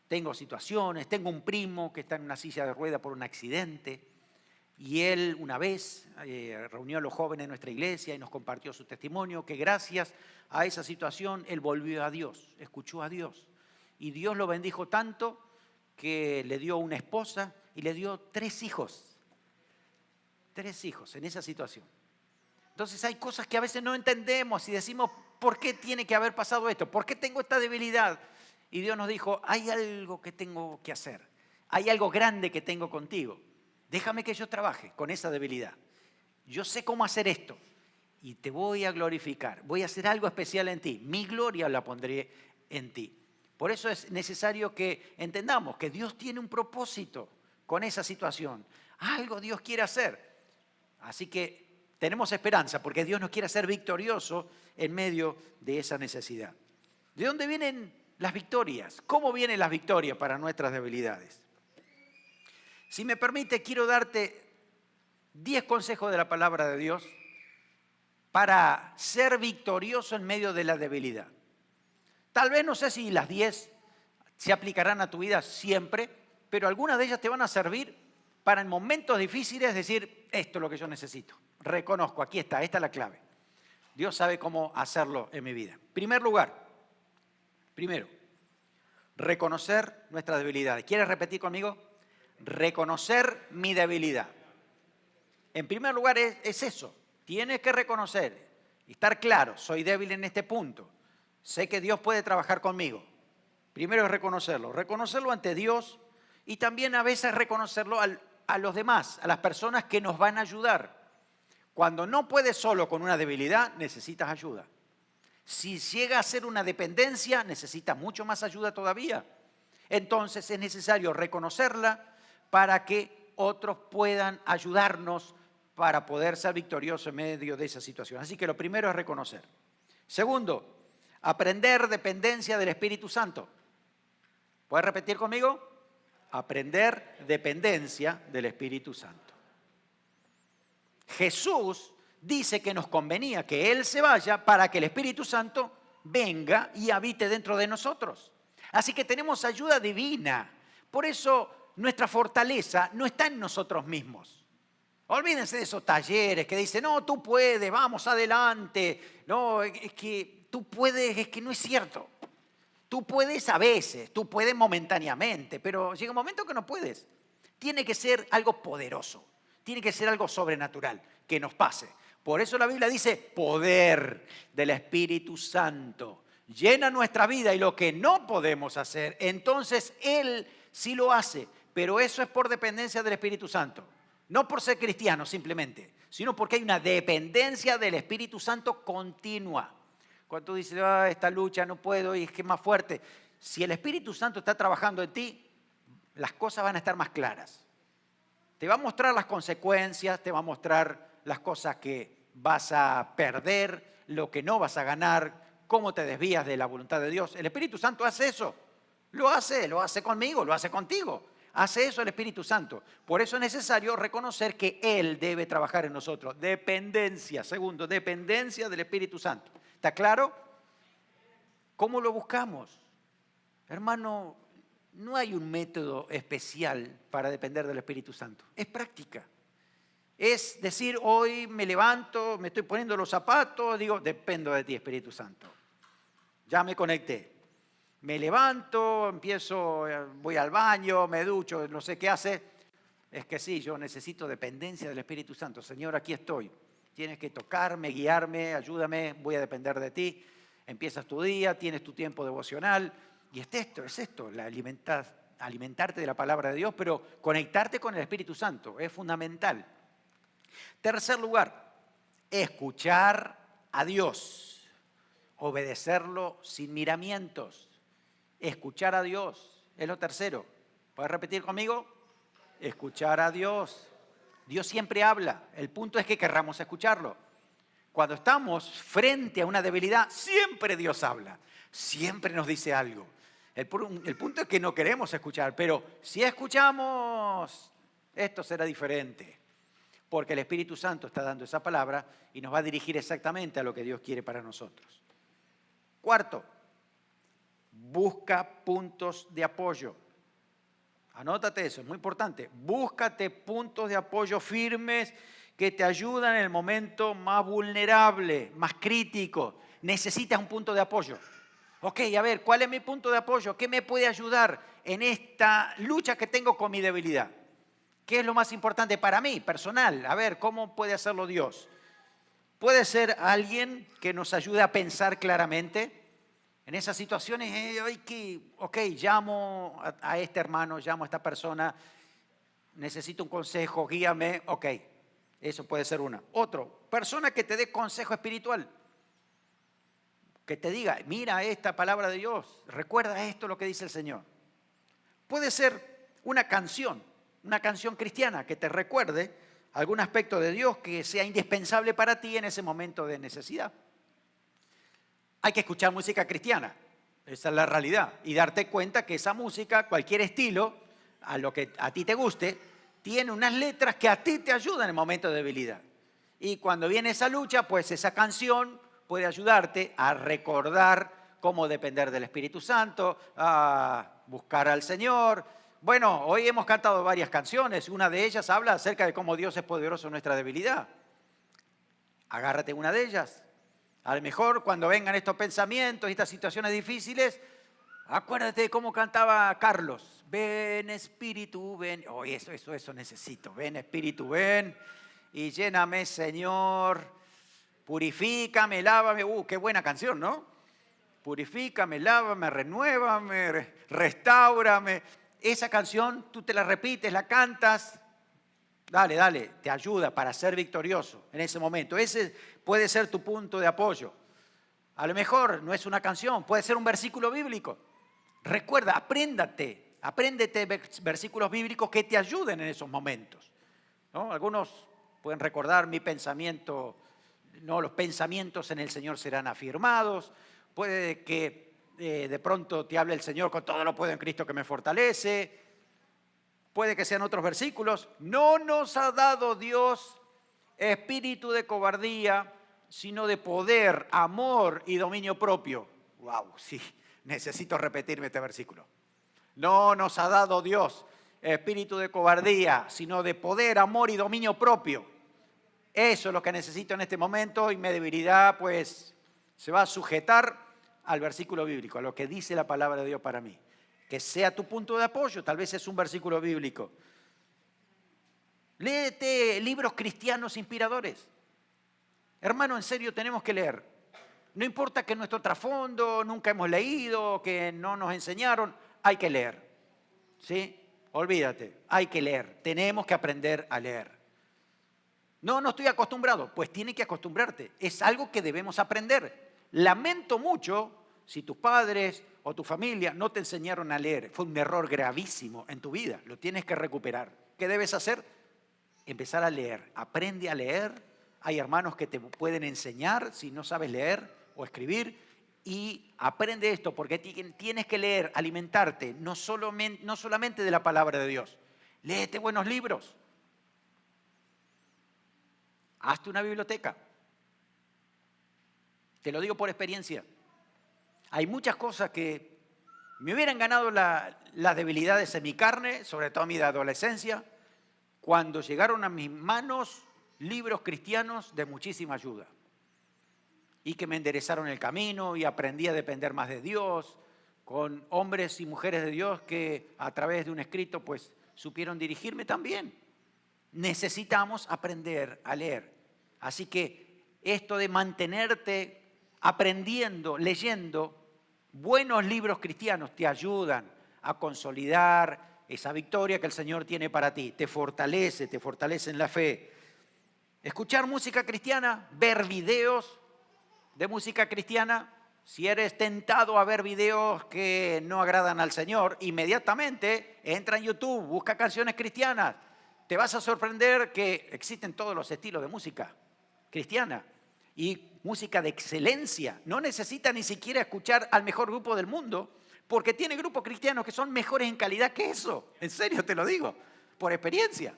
tengo situaciones, tengo un primo que está en una silla de ruedas por un accidente y él una vez reunió a los jóvenes de nuestra iglesia y nos compartió su testimonio que gracias a esa situación él volvió a Dios, escuchó a Dios y Dios lo bendijo tanto que le dio una esposa y le dio 3 hijos. 3 hijos en esa situación. Entonces hay cosas que a veces no entendemos y decimos, ¿por qué tiene que haber pasado esto? ¿Por qué tengo esta debilidad? Y Dios nos dijo, hay algo que tengo que hacer. Hay algo grande que tengo contigo. Déjame que yo trabaje con esa debilidad. Yo sé cómo hacer esto y te voy a glorificar. Voy a hacer algo especial en ti. Mi gloria la pondré en ti. Por eso es necesario que entendamos que Dios tiene un propósito con esa situación. Algo Dios quiere hacer. Así que tenemos esperanza porque Dios nos quiere hacer victoriosos en medio de esa necesidad. ¿De dónde vienen las victorias? ¿Cómo vienen las victorias para nuestras debilidades? Si me permite, quiero darte 10 consejos de la palabra de Dios para ser victorioso en medio de la debilidad. Tal vez no sé si las 10 se aplicarán a tu vida siempre, pero algunas de ellas te van a servir para en momentos difíciles decir, esto es lo que yo necesito. Reconozco, aquí está, esta es la clave. Dios sabe cómo hacerlo en mi vida. Primero, reconocer nuestras debilidades. ¿Quieres repetir conmigo? Reconocer mi debilidad. En primer lugar es eso. Tienes que reconocer y estar claro, soy débil en este punto. Sé que Dios puede trabajar conmigo. Primero es reconocerlo ante Dios y también a veces reconocerlo a los demás, a las personas que nos van a ayudar. Cuando no puedes solo con una debilidad, necesitas ayuda. Si llega a ser una dependencia, necesitas mucho más ayuda todavía. Entonces es necesario reconocerla para que otros puedan ayudarnos para poder ser victoriosos en medio de esa situación. Así que lo primero es reconocer. Segundo, aprender dependencia del Espíritu Santo. ¿Puedes repetir conmigo? Aprender dependencia del Espíritu Santo. Jesús dice que nos convenía que Él se vaya para que el Espíritu Santo venga y habite dentro de nosotros. Así que tenemos ayuda divina. Por eso nuestra fortaleza no está en nosotros mismos. Olvídense de esos talleres que dicen, no, tú puedes, vamos adelante. No, es que tú puedes, es que no es cierto. Tú puedes a veces, tú puedes momentáneamente, pero llega un momento que no puedes. Tiene que ser algo poderoso, tiene que ser algo sobrenatural que nos pase. Por eso la Biblia dice, poder del Espíritu Santo llena nuestra vida y lo que no podemos hacer, entonces Él sí lo hace, pero eso es por dependencia del Espíritu Santo. No por ser cristiano simplemente, sino porque hay una dependencia del Espíritu Santo continua. Cuando tú dices, esta lucha no puedo y es que es más fuerte. Si el Espíritu Santo está trabajando en ti, las cosas van a estar más claras. Te va a mostrar las consecuencias, te va a mostrar las cosas que vas a perder, lo que no vas a ganar, cómo te desvías de la voluntad de Dios. El Espíritu Santo hace eso. Lo hace conmigo, lo hace contigo. Hace eso el Espíritu Santo. Por eso es necesario reconocer que Él debe trabajar en nosotros. Dependencia. Segundo, dependencia del Espíritu Santo. ¿Está claro? ¿Cómo lo buscamos? Hermano, no hay un método especial para depender del Espíritu Santo. Es práctica. Es decir, hoy me levanto, me estoy poniendo los zapatos, digo, dependo de ti, Espíritu Santo. Ya me conecté. Me levanto, voy al baño, me ducho, no sé qué hace. Es que sí, yo necesito dependencia del Espíritu Santo. Señor, aquí estoy. Tienes que tocarme, guiarme, ayúdame, voy a depender de ti. Empiezas tu día, tienes tu tiempo devocional. Y es esto, alimentarte de la palabra de Dios, pero conectarte con el Espíritu Santo. Es fundamental. Tercer lugar, escuchar a Dios. Obedecerlo sin miramientos. Escuchar a Dios es lo tercero. ¿Puedes repetir conmigo? Escuchar a Dios. Dios siempre habla. El punto es que querramos escucharlo. Cuando estamos frente a una debilidad, siempre Dios habla. Siempre nos dice algo. El punto es que no queremos escuchar, pero si escuchamos, esto será diferente. Porque el Espíritu Santo está dando esa palabra y nos va a dirigir exactamente a lo que Dios quiere para nosotros. Cuarto, busca puntos de apoyo. Anótate eso, es muy importante. Búscate puntos de apoyo firmes que te ayudan en el momento más vulnerable, más crítico. Necesitas un punto de apoyo. Ok, a ver, ¿cuál es mi punto de apoyo? ¿Qué me puede ayudar en esta lucha que tengo con mi debilidad? ¿Qué es lo más importante para mí, personal? A ver, ¿cómo puede hacerlo Dios? Puede ser alguien que nos ayude a pensar claramente. En esas situaciones llamo a este hermano, llamo a esta persona, necesito un consejo, guíame, ok, eso puede ser una. Otro, persona que te dé consejo espiritual, que te diga, mira esta palabra de Dios, recuerda esto lo que dice el Señor. Puede ser una canción, una canción cristiana que te recuerde algún aspecto de Dios que sea indispensable para ti en ese momento de necesidad. Hay que escuchar música cristiana, esa es la realidad, y darte cuenta que esa música, cualquier estilo, a lo que a ti te guste, tiene unas letras que a ti te ayudan en momentos de debilidad. Y cuando viene esa lucha, pues esa canción puede ayudarte a recordar cómo depender del Espíritu Santo, a buscar al Señor. Bueno, hoy hemos cantado varias canciones, una de ellas habla acerca de cómo Dios es poderoso en nuestra debilidad. Agárrate una de ellas. A lo mejor cuando vengan estos pensamientos y estas situaciones difíciles, acuérdate de cómo cantaba Carlos. Ven Espíritu, ven. Oh, eso necesito. Ven Espíritu, ven y lléname, Señor. Purifícame, lávame. Qué buena canción, ¿no? Purifícame, lávame, renuévame, restáurame. Esa canción tú te la repites, la cantas. Dale, te ayuda para ser victorioso en ese momento. Ese puede ser tu punto de apoyo. A lo mejor no es una canción, puede ser un versículo bíblico. Recuerda, apréndete versículos bíblicos que te ayuden en esos momentos, ¿no? Algunos pueden recordar mi pensamiento, no, los pensamientos en el Señor serán afirmados. Puede que de pronto te hable el Señor con todo lo puedo en Cristo que me fortalece. Puede que sean otros versículos. No nos ha dado Dios espíritu de cobardía, sino de poder, amor y dominio propio. Wow, sí, necesito repetirme este versículo. No nos ha dado Dios espíritu de cobardía, sino de poder, amor y dominio propio. Eso es lo que necesito en este momento y mi debilidad pues se va a sujetar al versículo bíblico, a lo que dice la palabra de Dios para mí. Que sea tu punto de apoyo, tal vez es un versículo bíblico. Léete libros cristianos inspiradores. Hermano, en serio tenemos que leer. No importa que nuestro trasfondo nunca hemos leído, que no nos enseñaron, hay que leer. ¿Sí? Olvídate, hay que leer. Tenemos que aprender a leer. No estoy acostumbrado. Pues tiene que acostumbrarte. Es algo que debemos aprender. Lamento mucho si tus padres o tu familia no te enseñaron a leer. Fue un error gravísimo en tu vida. Lo tienes que recuperar. ¿Qué debes hacer? Empezar a leer. Aprende a leer. Hay hermanos que te pueden enseñar si no sabes leer o escribir. Y aprende esto porque tienes que leer, alimentarte, no solamente de la palabra de Dios. Léete buenos libros. Hazte una biblioteca. Te lo digo por experiencia. Hay muchas cosas que me hubieran ganado las debilidades en mi carne, sobre todo en mi adolescencia, cuando llegaron a mis manos libros cristianos de muchísima ayuda y que me enderezaron el camino y aprendí a depender más de Dios, con hombres y mujeres de Dios que a través de un escrito pues supieron dirigirme también. Necesitamos aprender a leer. Así que esto de mantenerte aprendiendo, leyendo buenos libros cristianos te ayudan a consolidar esa victoria que el Señor tiene para ti. Te fortalece en la fe. Escuchar música cristiana, ver videos de música cristiana. Si eres tentado a ver videos que no agradan al Señor, inmediatamente entra en YouTube, busca canciones cristianas. Te vas a sorprender que existen todos los estilos de música cristiana y música de excelencia. No necesita ni siquiera escuchar al mejor grupo del mundo, porque tiene grupos cristianos que son mejores en calidad que eso. En serio te lo digo, por experiencia.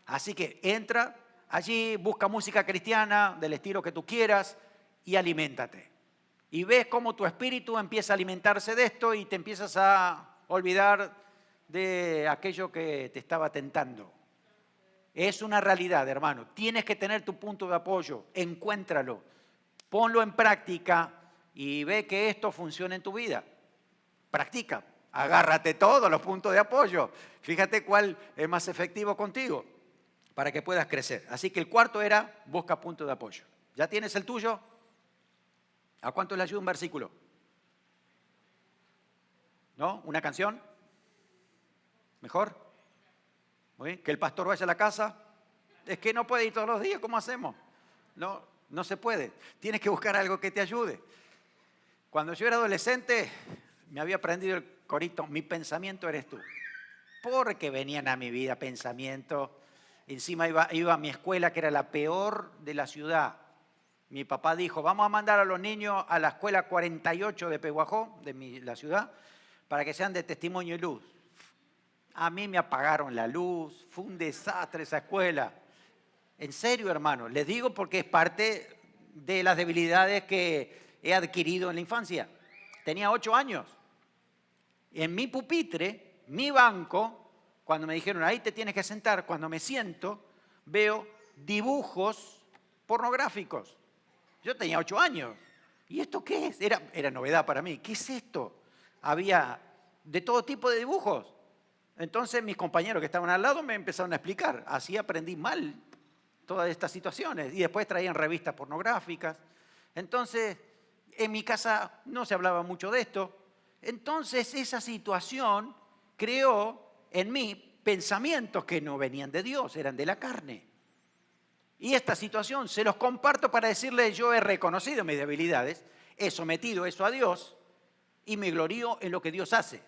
Así que entra allí, busca música cristiana del estilo que tú quieras y aliméntate. Y ves cómo tu espíritu empieza a alimentarse de esto y te empiezas a olvidar de aquello que te estaba tentando. Es una realidad, hermano. Tienes que tener tu punto de apoyo. Encuéntralo. Ponlo en práctica y ve que esto funciona en tu vida. Practica. Agárrate todos los puntos de apoyo. Fíjate cuál es más efectivo contigo para que puedas crecer. Así que el cuarto era busca punto de apoyo. ¿Ya tienes el tuyo? ¿A cuánto le ayuda un versículo? ¿No? ¿Una canción? ¿Mejor? Muy bien. ¿Que el pastor vaya a la casa? Es que no puede ir todos los días, ¿cómo hacemos? No se puede. Tienes que buscar algo que te ayude. Cuando yo era adolescente, me había aprendido el corito, mi pensamiento eres tú. porque venían a mi vida pensamientos. Encima iba a mi escuela, que era la peor de la ciudad. Mi papá dijo, vamos a mandar a los niños a la escuela 48 de Pehuajó, la ciudad, para que sean de testimonio y luz. A mí me apagaron la luz, fue un desastre esa escuela. En serio, hermano, les digo porque es parte de las debilidades que he adquirido en la infancia. Tenía 8 años. En mi pupitre, mi banco, cuando me dijeron, ahí te tienes que sentar, cuando me siento, veo dibujos pornográficos. Yo tenía 8 años. ¿Y esto qué es? Era novedad para mí. ¿Qué es esto? Había de todo tipo de dibujos. Entonces mis compañeros que estaban al lado me empezaron a explicar. Así aprendí mal todas estas situaciones. Y después traían revistas pornográficas. Entonces, en mi casa no se hablaba mucho de esto. Entonces, esa situación creó en mí pensamientos que no venían de Dios, eran de la carne. Y esta situación se los comparto para decirles, yo he reconocido mis debilidades, he sometido eso a Dios y me glorío en lo que Dios hace.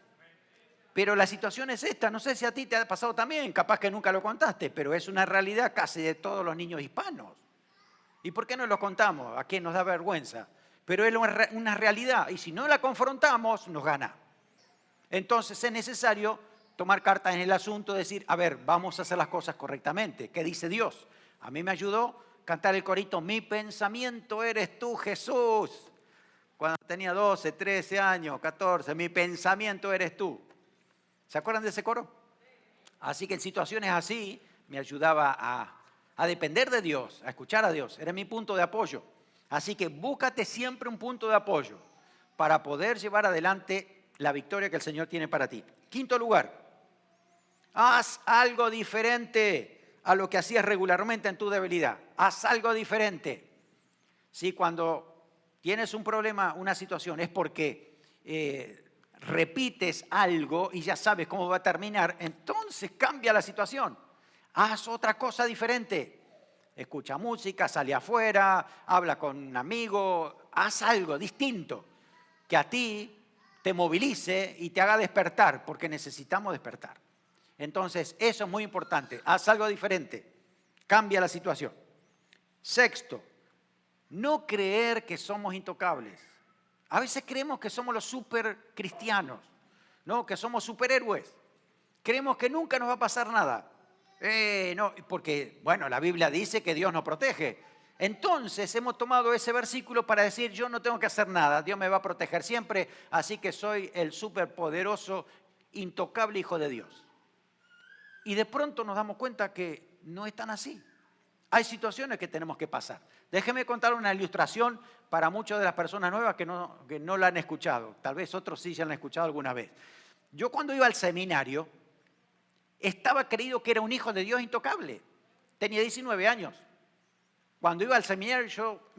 Pero la situación es esta, no sé si a ti te ha pasado también, capaz que nunca lo contaste, pero es una realidad casi de todos los niños hispanos. ¿Y por qué no lo contamos? ¿A quién nos da vergüenza? Pero es una realidad y si no la confrontamos, nos gana. Entonces es necesario tomar cartas en el asunto, decir, a ver, vamos a hacer las cosas correctamente. ¿Qué dice Dios? A mí me ayudó cantar el corito, mi pensamiento eres tú, Jesús. Cuando tenía 12, 13 años, 14, mi pensamiento eres tú. ¿Se acuerdan de ese coro? Así que en situaciones así me ayudaba a depender de Dios, a escuchar a Dios. Era mi punto de apoyo. Así que búscate siempre un punto de apoyo para poder llevar adelante la victoria que el Señor tiene para ti. Quinto lugar, haz algo diferente a lo que hacías regularmente en tu debilidad. Haz algo diferente. Si cuando tienes un problema, una situación, es porque repites algo y ya sabes cómo va a terminar, entonces cambia la situación. Haz otra cosa diferente. Escucha música, sale afuera, habla con un amigo, haz algo distinto que a ti te movilice y te haga despertar, porque necesitamos despertar. Entonces, eso es muy importante. Haz algo diferente. Cambia la situación. Sexto, no creer que somos intocables. A veces creemos que somos los super cristianos, ¿no? Que somos superhéroes. Creemos que nunca nos va a pasar nada. No, porque, bueno, la Biblia dice que Dios nos protege. Entonces hemos tomado ese versículo para decir, yo no tengo que hacer nada, Dios me va a proteger siempre, así que soy el superpoderoso, intocable Hijo de Dios. Y de pronto nos damos cuenta que no es tan así. Hay situaciones que tenemos que pasar. Déjeme contar una ilustración para muchas de las personas nuevas que no la han escuchado. Tal vez otros sí ya la han escuchado alguna vez. Yo cuando iba al seminario, estaba creído que era un hijo de Dios intocable. Tenía 19 años. Cuando iba al seminario yo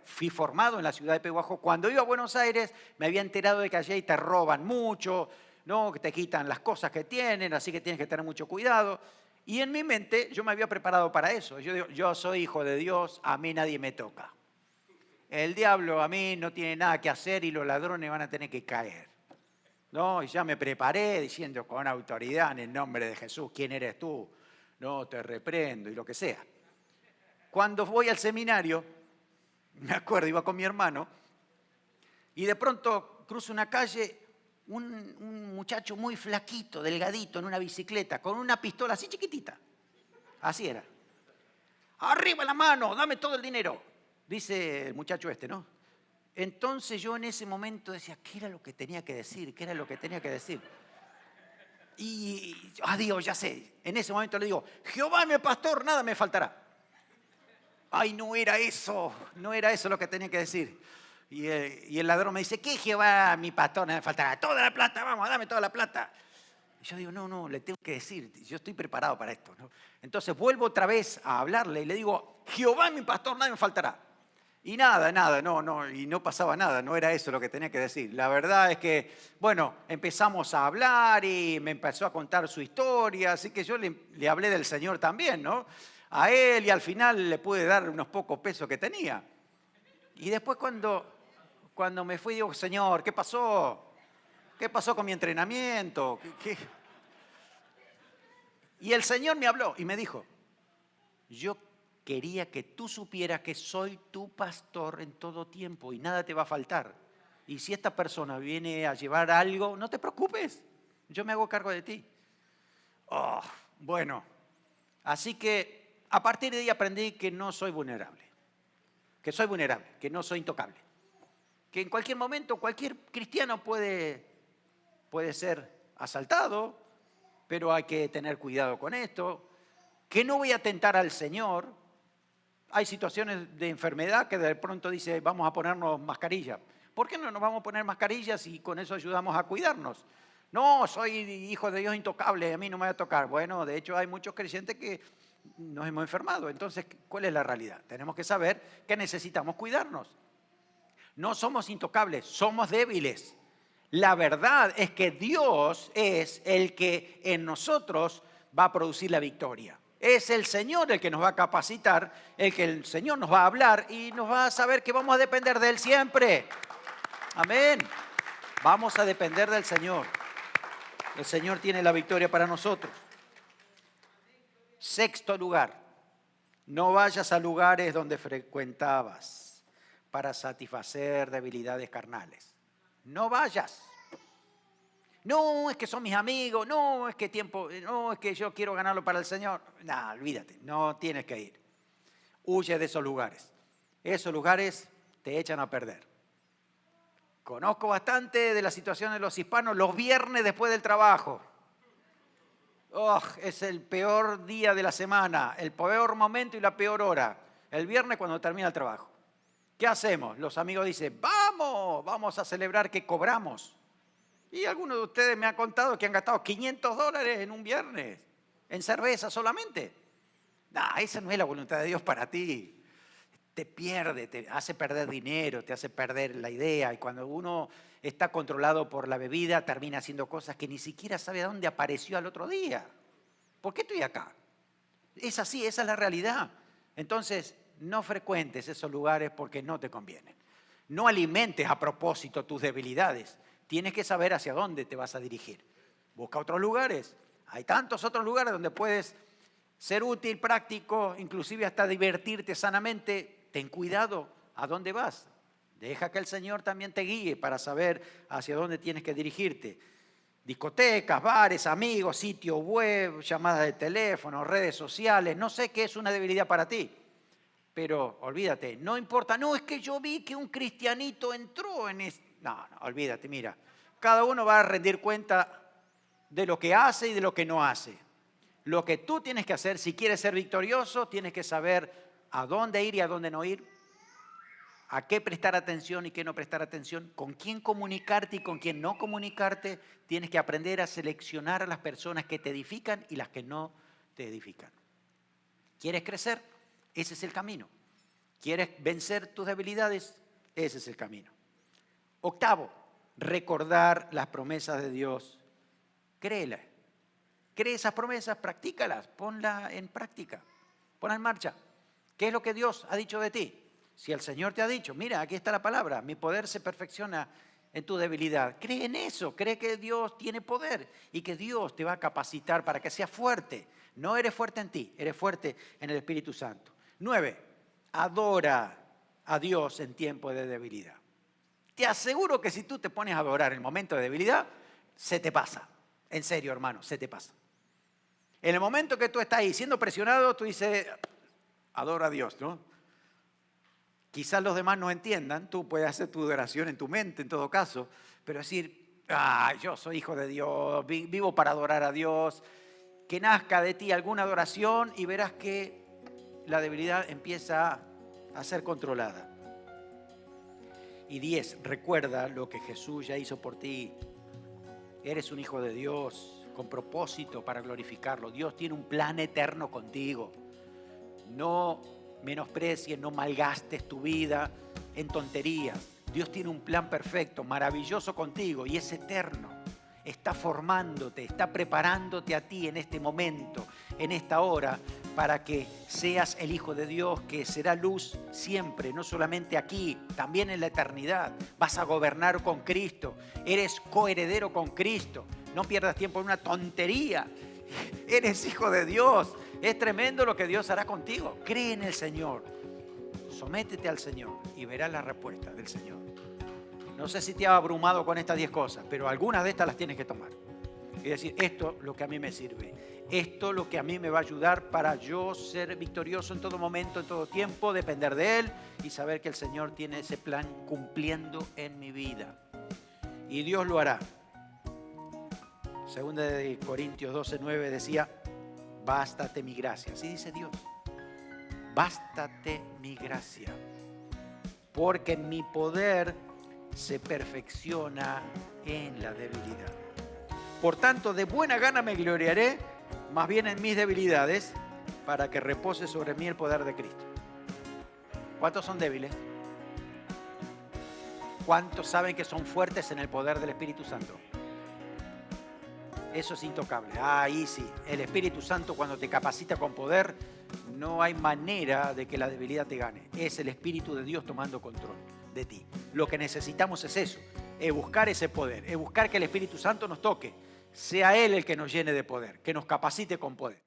fui formado en la ciudad de Pehuajó. Cuando iba a Buenos Aires me había enterado de que allí te roban mucho, ¿no? Que te quitan las cosas que tienen, así que tienes que tener mucho cuidado. Y en mi mente yo me había preparado para eso. Yo digo, yo soy hijo de Dios, a mí nadie me toca. El diablo a mí no tiene nada que hacer y los ladrones van a tener que caer. No, y ya me preparé diciendo con autoridad en el nombre de Jesús, ¿quién eres tú? No, te reprendo y lo que sea. Cuando voy al seminario, me acuerdo, iba con mi hermano, y de pronto cruzo una calle, un muchacho muy flaquito, delgadito, en una bicicleta, con una pistola así chiquitita. Así era. Arriba la mano, dame todo el dinero, dice el muchacho este, ¿no? Entonces yo en ese momento decía, ¿qué era lo que tenía que decir? ¿Qué era lo que tenía que decir? Y, Dios, ya sé. En ese momento le digo, Jehová mi pastor, nada me faltará. Ay, no era eso lo que tenía que decir. Y el ladrón me dice, ¿qué Jehová mi pastor, nada me faltará? Toda la plata, vamos, dame toda la plata. Y yo digo, no, le tengo que decir, yo estoy preparado para esto, ¿no? Entonces vuelvo otra vez a hablarle y le digo, Jehová mi pastor, nada me faltará. Y nada, y no pasaba nada, no era eso lo que tenía que decir. La verdad es que, bueno, empezamos a hablar y me empezó a contar su historia, así que yo le hablé del Señor también, ¿no? A él y al final le pude dar unos pocos pesos que tenía. Y después cuando me fui, digo, Señor, ¿qué pasó? ¿Qué pasó con mi entrenamiento? Y el Señor me habló y me dijo, yo quería que tú supieras que soy tu pastor en todo tiempo y nada te va a faltar. Y si esta persona viene a llevar algo, no te preocupes, yo me hago cargo de ti. Oh, bueno, así que a partir de ahí aprendí que no soy vulnerable, que no soy intocable, que en cualquier momento cualquier cristiano puede ser asaltado, pero hay que tener cuidado con esto, que no voy a tentar al Señor. Hay situaciones de enfermedad que de pronto dice, vamos a ponernos mascarilla. ¿Por qué no nos vamos a poner mascarillas y con eso ayudamos a cuidarnos? No, soy hijo de Dios intocable, a mí no me va a tocar. Bueno, de hecho hay muchos creyentes que nos hemos enfermado. Entonces, ¿cuál es la realidad? Tenemos que saber que necesitamos cuidarnos. No somos intocables, somos débiles. La verdad es que Dios es el que en nosotros va a producir la victoria. Es el Señor el que nos va a capacitar, el Señor nos va a hablar y nos va a saber que vamos a depender de Él siempre. Amén. Vamos a depender del Señor. El Señor tiene la victoria para nosotros. Sexto lugar, no vayas a lugares donde frecuentabas para satisfacer debilidades carnales. No vayas. No, es que son mis amigos, no, es que yo quiero ganarlo para el Señor. No, olvídate, no tienes que ir. Huye de esos lugares. Esos lugares te echan a perder. Conozco bastante de la situación de los hispanos los viernes después del trabajo. Oh, es el peor día de la semana, el peor momento y la peor hora. El viernes cuando termina el trabajo. ¿Qué hacemos? Los amigos dicen, vamos a celebrar que cobramos. Y algunos de ustedes me han contado que han gastado $500 en un viernes, en cerveza solamente. No, esa no es la voluntad de Dios para ti. Te pierde, te hace perder dinero, te hace perder la idea. Y cuando uno está controlado por la bebida, termina haciendo cosas que ni siquiera sabe a dónde apareció al otro día. ¿Por qué estoy acá? Es así, esa es la realidad. Entonces, no frecuentes esos lugares porque no te convienen. No alimentes a propósito tus debilidades. Tienes que saber hacia dónde te vas a dirigir. Busca otros lugares. Hay tantos otros lugares donde puedes ser útil, práctico, inclusive hasta divertirte sanamente. Ten cuidado a dónde vas. Deja que el Señor también te guíe para saber hacia dónde tienes que dirigirte. Discotecas, bares, amigos, sitios web, llamadas de teléfono, redes sociales. No sé qué es una debilidad para ti. Pero olvídate, no importa. No, es que yo vi que un cristianito entró en esto. No, olvídate, mira. Cada uno va a rendir cuenta de lo que hace y de lo que no hace. Lo que tú tienes que hacer, si quieres ser victorioso, tienes que saber a dónde ir y a dónde no ir, a qué prestar atención y qué no prestar atención, con quién comunicarte y con quién no comunicarte. Tienes que aprender a seleccionar a las personas que te edifican y las que no te edifican. ¿Quieres crecer? Ese es el camino. ¿Quieres vencer tus debilidades? Ese es el camino. Octavo, recordar las promesas de Dios. Créelas. Cree esas promesas, practícalas, ponlas en práctica, ponlas en marcha. ¿Qué es lo que Dios ha dicho de ti? Si el Señor te ha dicho, mira, aquí está la palabra, mi poder se perfecciona en tu debilidad. Cree en eso, cree que Dios tiene poder y que Dios te va a capacitar para que seas fuerte. No eres fuerte en ti, eres fuerte en el Espíritu Santo. 9, adora a Dios en tiempo de debilidad. Te aseguro que si tú te pones a adorar en el momento de debilidad, se te pasa. En serio, hermano, se te pasa. En el momento que tú estás ahí siendo presionado, tú dices, adora a Dios, ¿no? Quizás los demás no entiendan, tú puedes hacer tu adoración en tu mente en todo caso, pero decir, yo soy hijo de Dios, vivo para adorar a Dios, que nazca de ti alguna adoración y verás que la debilidad empieza a ser controlada. Y 10, recuerda lo que Jesús ya hizo por ti. Eres un hijo de Dios con propósito para glorificarlo. Dios tiene un plan eterno contigo. No menosprecies, no malgastes tu vida en tonterías. Dios tiene un plan perfecto, maravilloso contigo y es eterno. Está formándote, está preparándote a ti en este momento, en esta hora, para que seas el Hijo de Dios que será luz siempre, no solamente aquí, también en la eternidad. Vas a gobernar con Cristo, eres coheredero con Cristo. No pierdas tiempo en una tontería Eres hijo de Dios. Es tremendo lo que Dios hará contigo. Cree en el Señor. Sométete al Señor y verás la respuesta del Señor. No sé si te ha abrumado con estas 10 cosas, pero algunas de estas las tienes que tomar. Y decir, esto es lo que a mí me sirve. Esto es lo que a mí me va a ayudar para yo ser victorioso en todo momento, en todo tiempo, depender de Él y saber que el Señor tiene ese plan cumpliendo en mi vida. Y Dios lo hará. Segunda de Corintios 12:9 decía, bástate mi gracia. Así dice Dios. Bástate mi gracia. Porque mi poder se perfecciona en la debilidad. Por tanto, de buena gana me gloriaré, más bien en mis debilidades, para que repose sobre mí el poder de Cristo. ¿Cuántos son débiles? ¿Cuántos saben que son fuertes en el poder del Espíritu Santo? Eso es intocable. Ahí sí, el Espíritu Santo cuando te capacita con poder, no hay manera de que la debilidad te gane. Es el Espíritu de Dios tomando control de ti. Lo que necesitamos es eso, es buscar ese poder, es buscar que el Espíritu Santo nos toque, sea Él el que nos llene de poder, que nos capacite con poder.